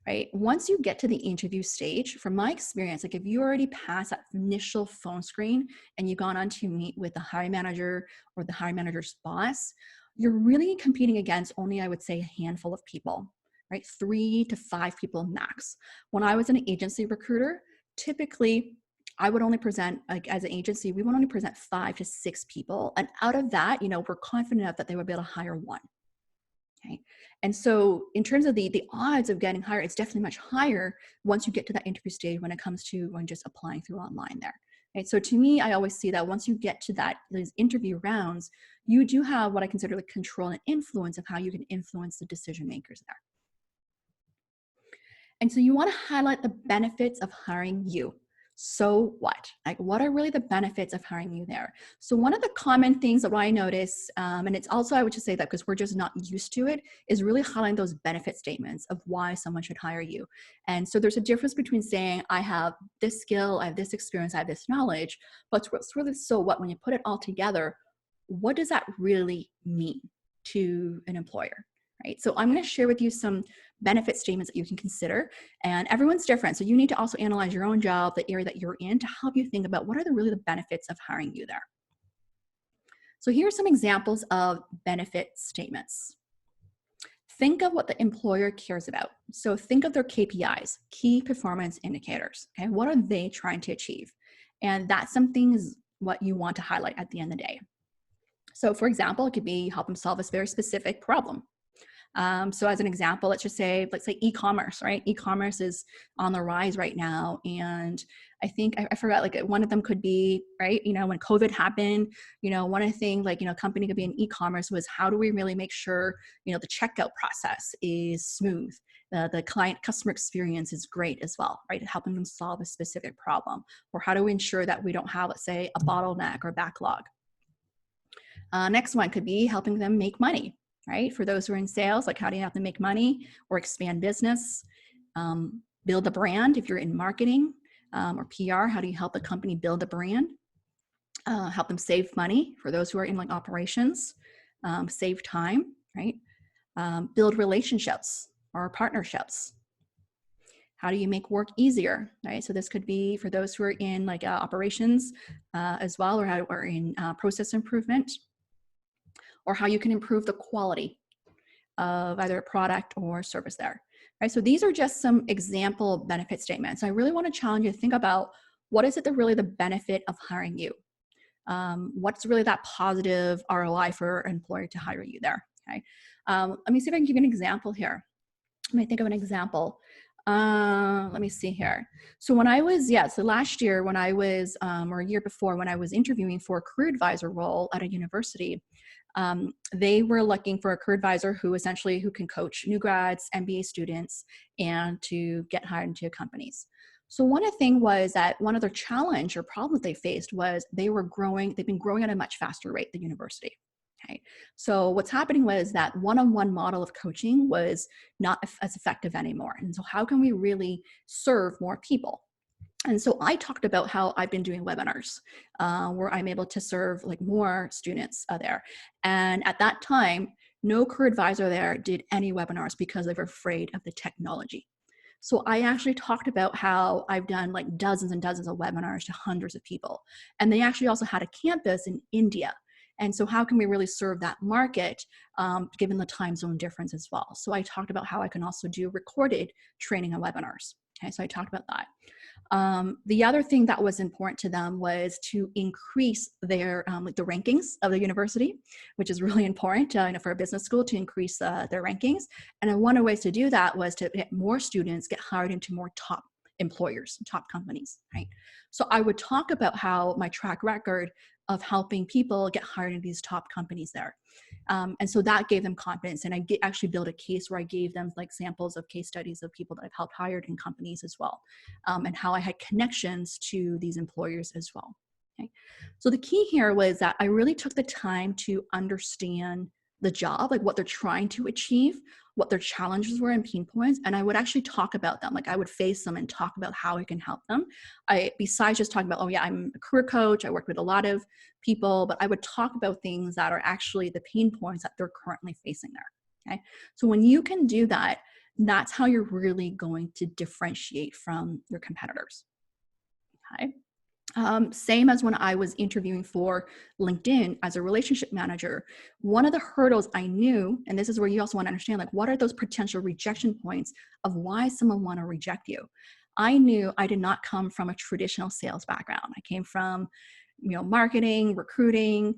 S1: right? Once you get to the interview stage, from my experience, like if you already passed that initial phone screen and you've gone on to meet with the hiring manager or the hiring manager's boss, you're really competing against only, I would say, a handful of people, right? 3 to 5 people max. When I was an agency recruiter, typically I would only present, like as an agency, we would only present 5 to 6 people. And out of that, we're confident enough that they would be able to hire 1. Okay. And so in terms of the odds of getting hired, it's definitely much higher once you get to that interview stage when it comes to when just applying through online there. Right? So to me, I always see that once you get to those interview rounds, you do have what I consider like control and influence of how you can influence the decision makers there. And so you want to highlight the benefits of hiring you. So what? Like, what are really the benefits of hiring you there? So one of the common things that I notice, and it's also, I would just say that because we're just not used to it, is really highlighting those benefit statements of why someone should hire you. And so there's a difference between saying, I have this skill, I have this experience, I have this knowledge, but what's really so what, when you put it all together, what does that really mean to an employer? Right? So I'm going to share with you some benefit statements that you can consider, and everyone's different. So you need to also analyze your own job, the area that you're in, to help you think about what are really the benefits of hiring you there. So here are some examples of benefit statements. Think of what the employer cares about. So think of their KPIs, key performance indicators. Okay, what are they trying to achieve? And that's something is what you want to highlight at the end of the day. So for example, it could be help them solve a very specific problem. So as an example, let's say e-commerce, right? E-commerce is on the rise right now. And I think, I forgot, like one of them could be, right, when COVID happened, one of the things, company could be in e-commerce was how do we really make sure, the checkout process is smooth. The customer experience is great as well, right? Helping them solve a specific problem. Or how do we ensure that we don't have, let's say, a bottleneck or backlog? Next one could be helping them make money. Right? For those who are in sales, like how do you have to make money or expand business, build a brand if you're in marketing or PR, how do you help a company build a brand, help them save money for those who are in like operations, save time, right? Build relationships or partnerships, How do you make work easier, right? So this could be for those who are in like operations as well, or in process improvement, or how you can improve the quality of either a product or service there, right? So these are just some example benefit statements. I really want to challenge you to think about what is it that really the benefit of hiring you? What's really that positive ROI for an employer to hire you there, okay? Let me see if I can give you an example here. Let me think of an example. Let me see here. So when I was, so last year when I was, or a year before when I was interviewing for a career advisor role at a university, they were looking for a career advisor who can coach new grads, MBA students, and to get hired into companies. So one of the thing was that one of their challenge or problems they faced was they've been growing at a much faster rate than university. Okay. So what's happening was that one-on-one model of coaching was not as effective anymore. And so how can we really serve more people? And so I talked about how I've been doing webinars where I'm able to serve like more students there. And at that time, no career advisor there did any webinars because they were afraid of the technology. So I actually talked about how I've done like dozens and dozens of webinars to hundreds of people. And they actually also had a campus in India. And so how can we really serve that market given the time zone difference as well? So I talked about how I can also do recorded training and webinars. Okay, so I talked about that. The other thing that was important to them was to increase their like the rankings of the university, which is really important for a business school to increase their rankings. And one of the ways to do that was to get more students get hired into more top employers, top companies, right? So I would talk about how my track record of helping people get hired into these top companies there. And so that gave them confidence. And I actually built a case where I gave them like samples of case studies of people that I've helped hired in companies as well, and how I had connections to these employers as well. Okay. So the key here was that I really took the time to understand the job, like what they're trying to achieve, what their challenges were and pain points. And I would actually talk about them. Like I would face them and talk about how I can help them. Besides just talking about, oh yeah, I'm a career coach, I work with a lot of people, but I would talk about things that are actually the pain points that they're currently facing there. Okay. So when you can do that, that's how you're really going to differentiate from your competitors. Okay. Same as when I was interviewing for LinkedIn as a relationship manager, one of the hurdles I knew, and this is where you also want to understand, like, what are those potential rejection points of why someone want to reject you? I knew I did not come from a traditional sales background. I came from, marketing, recruiting,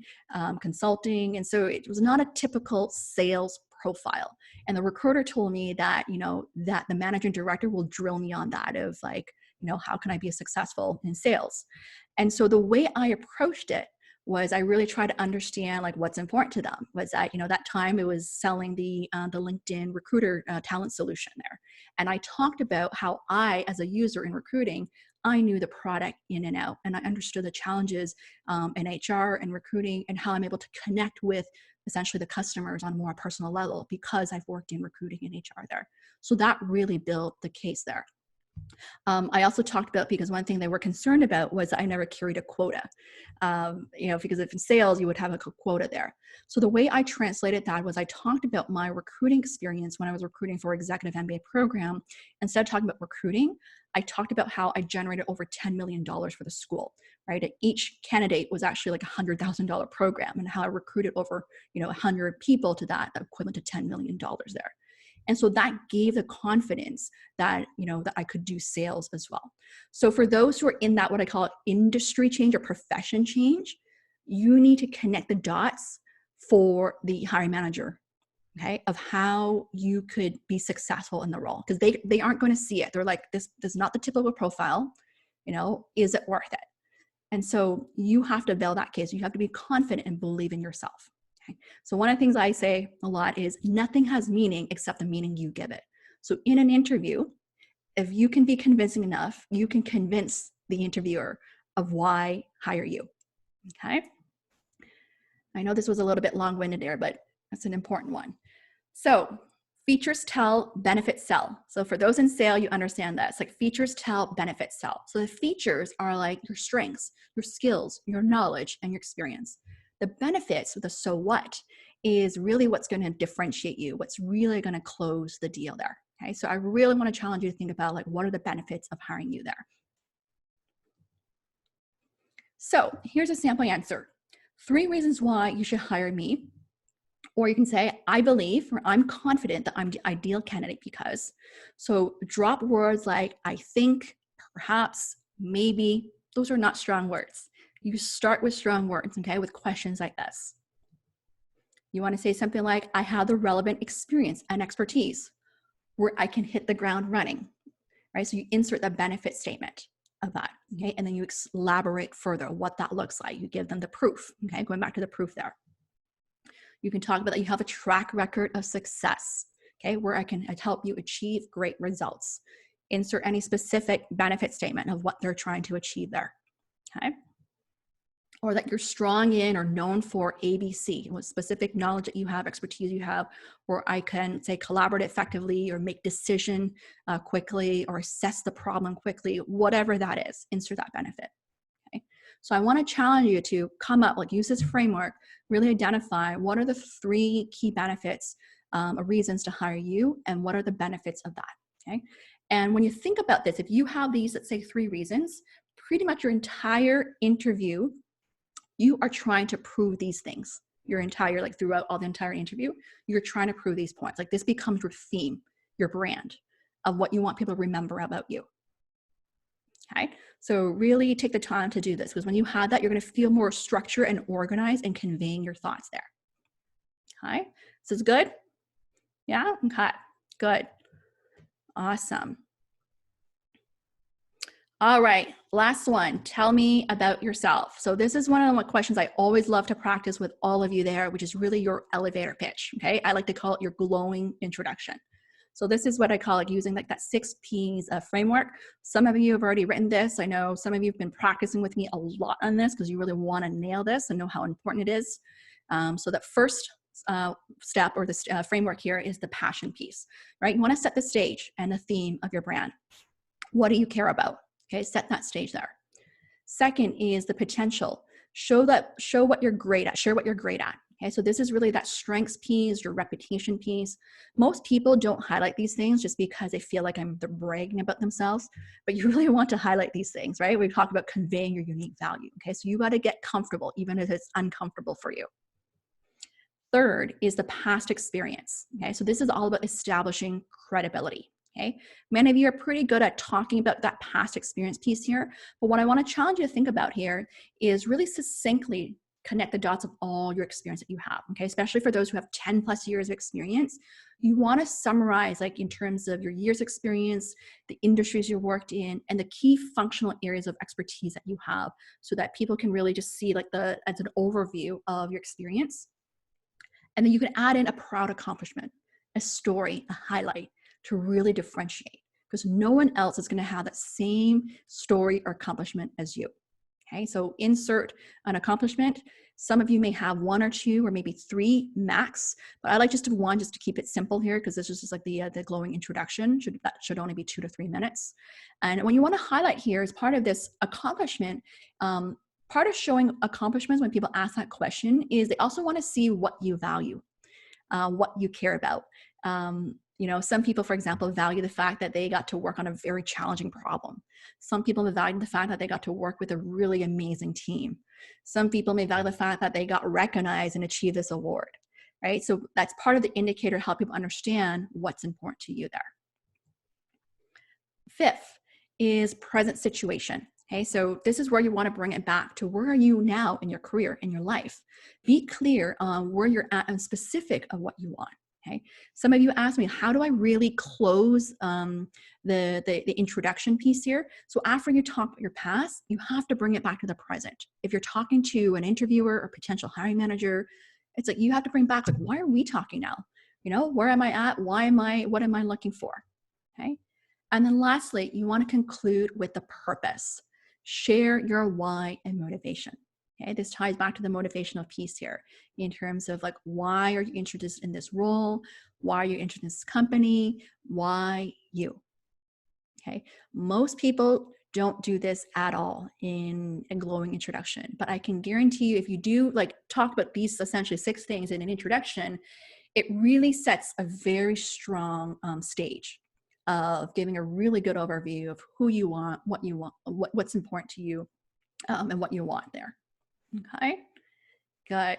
S1: consulting. And so it was not a typical sales profile. And the recruiter told me that, that the managing director will drill me on that of like, how can I be successful in sales? And so the way I approached it was I really tried to understand like what's important to them. Was that, that time it was selling the LinkedIn recruiter talent solution there. And I talked about how I, as a user in recruiting, I knew the product in and out, and I understood the challenges in HR and recruiting and how I'm able to connect with essentially the customers on a more personal level because I've worked in recruiting and HR there. So that really built the case there. I also talked about, because one thing they were concerned about was I never carried a quota, because if in sales, you would have a quota there. So the way I translated that was I talked about my recruiting experience when I was recruiting for executive MBA program. Instead of talking about recruiting, I talked about how I generated over $10 million for the school, right? Each candidate was actually like a $100,000 program, and how I recruited over, 100 people to that, equivalent to $10 million there. And so that gave the confidence that, that I could do sales as well. So for those who are in that, what I call industry change or profession change, you need to connect the dots for the hiring manager, okay, of how you could be successful in the role. Because they aren't going to see it. They're like, this is not the typical profile, is it worth it? And so you have to build that case. You have to be confident and believe in yourself. Okay. So one of the things I say a lot is nothing has meaning except the meaning you give it. So in an interview, if you can be convincing enough, you can convince the interviewer of why hire you. Okay. I know this was a little bit long-winded there, but that's an important one. So features tell, benefits sell. So for those in sale, you understand that. It's like features tell, benefits sell. So the features are like your strengths, your skills, your knowledge, and your experience. The benefits, the so what, is really what's going to differentiate you, what's really going to close the deal there. Okay, so I really want to challenge you to think about like, what are the benefits of hiring you there? So here's a sample answer. 3 reasons why you should hire me. Or you can say, I believe, or I'm confident that I'm the ideal candidate because. So drop words like I think, perhaps, maybe. Those are not strong words. You start with strong words, okay, with questions like this. You want to say something like, I have the relevant experience and expertise where I can hit the ground running, right? So you insert the benefit statement of that, okay? And then you elaborate further what that looks like. You give them the proof, okay? Going back to the proof there. You can talk about that you have a track record of success, okay, where I can help you achieve great results. Insert any specific benefit statement of what they're trying to achieve there, okay? Or that you're strong in or known for ABC, what specific knowledge that you have, expertise you have, or I can say collaborate effectively or make decision quickly or assess the problem quickly, whatever that is, insert that benefit. Okay? So I want to challenge you to come up, like use this framework, really identify what are the 3 key benefits or reasons to hire you and what are the benefits of that, okay? And when you think about this, if you have these, let's say 3 reasons, pretty much your entire interview, you are trying to prove these things. Your entire, like throughout all the entire interview, you're trying to prove these points. Like this becomes your theme, your brand of what you want people to remember about you. Okay, so really take the time to do this because when you have that, you're going to feel more structured and organized and conveying your thoughts there. Okay, this is good? Yeah? Okay, good. Awesome. All right, last one. Tell me about yourself. So this is one of the questions I always love to practice with all of you there, which is really your elevator pitch, okay? I like to call it your glowing introduction. So this is what I call it, using like that 6 Ps framework. Some of you have already written this. I know some of you have been practicing with me a lot on this because you really want to nail this and know how important it is. So the first step or the framework here is the passion piece, right? You want to set the stage and the theme of your brand. What do you care about? Okay, set that stage there. Second is the potential. Show what you're great at, share what you're great at. Okay, so this is really that strengths piece, your reputation piece. Most people don't highlight these things just because they feel like they're bragging about themselves, but you really want to highlight these things, right? We talk about conveying your unique value. Okay, so you got to get comfortable, even if it's uncomfortable for you. Third is the past experience. Okay, so this is all about establishing credibility. Okay, many of you are pretty good at talking about that past experience piece here, but what I want to challenge you to think about here is really succinctly connect the dots of all your experience that you have, okay? Especially for those who have 10 plus years of experience, you want to summarize like in terms of your years experience, the industries you worked in, and the key functional areas of expertise that you have so that people can really just see like as an overview of your experience. And then you can add in a proud accomplishment, a story, a highlight, to really differentiate because no one else is going to have that same story or accomplishment as you. Okay, so insert an accomplishment. Some of you may have 1 or 2 or maybe 3 max, but I like just to 1 just to keep it simple here because this is just like the glowing introduction. That should only be 2 to 3 minutes. And when you want to highlight here as part of this accomplishment, part of showing accomplishments when people ask that question is they also want to see what you value, what you care about. You know, some people, for example, value the fact that they got to work on a very challenging problem. Some people may value the fact that they got to work with a really amazing team. Some people may value the fact that they got recognized and achieved this award, right? So that's part of the indicator to help people understand what's important to you there. Fifth is present situation. Okay, so this is where you want to bring it back to where are you now in your career, in your life. Be clear on where you're at and specific of what you want. Okay, some of you asked me, how do I really close the introduction piece here? So after you talk about your past, you have to bring it back to the present. If you're talking to an interviewer or potential hiring manager, it's like you have to bring back, like, why are we talking now? You know, where am I at? What am I looking for? Okay. And then lastly, you want to conclude with the purpose. Share your why and motivation. Okay, this ties back to the motivational piece here in terms of like, why are you interested in this role? Why are you interested in this company? Why you? Okay, most people don't do this at all in a glowing introduction, but I can guarantee you if you do like talk about these essentially 6 things in an introduction, it really sets a very strong stage. of giving a really good overview of who you want, what's important to you, and what you want there. Okay, good.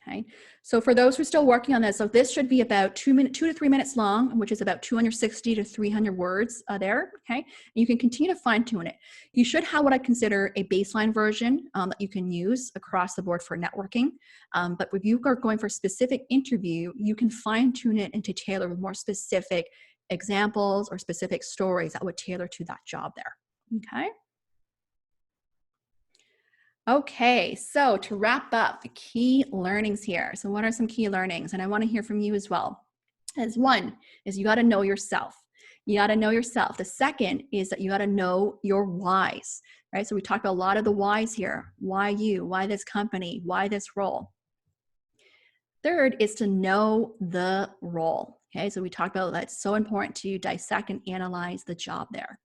S1: Okay, so for those who are still working on this, so this should be about 2 to 3 minutes long, which is about 260 to 300 words there. Okay, and you can continue to fine tune it. You should have what I consider a baseline version that you can use across the board for networking. But if you are going for a specific interview, you can fine tune it and to tailor with more specific examples or specific stories that would tailor to that job there. Okay. Okay, so to wrap up the key learnings here. So what are some key learnings? And I want to hear from you as well. As one is you got to know yourself. You got to know yourself. The second is that you got to know your whys, right? So we talked about a lot of the whys here. Why you? Why this company? Why this role? Third is to know the role. Okay, so we talked about that. It's so important to dissect and analyze the job there.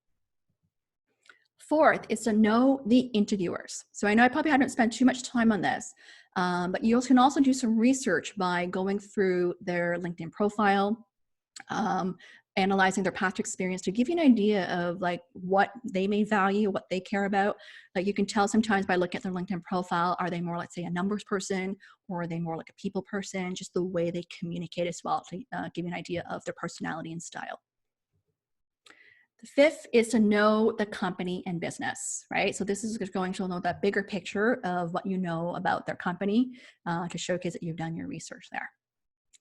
S1: Fourth is to know the interviewers. So I know I probably haven't spent too much time on this, but you can also do some research by going through their LinkedIn profile, analyzing their past experience to give you an idea of like what they may value, what they care about. Like you can tell sometimes by looking at their LinkedIn profile, are they more, let's say, a numbers person, or are they more like a people person? Just the way they communicate as well to give you an idea of their personality and style. The fifth is to know the company and business, right? So this is going to know that bigger picture of what you know about their company to showcase that you've done your research there.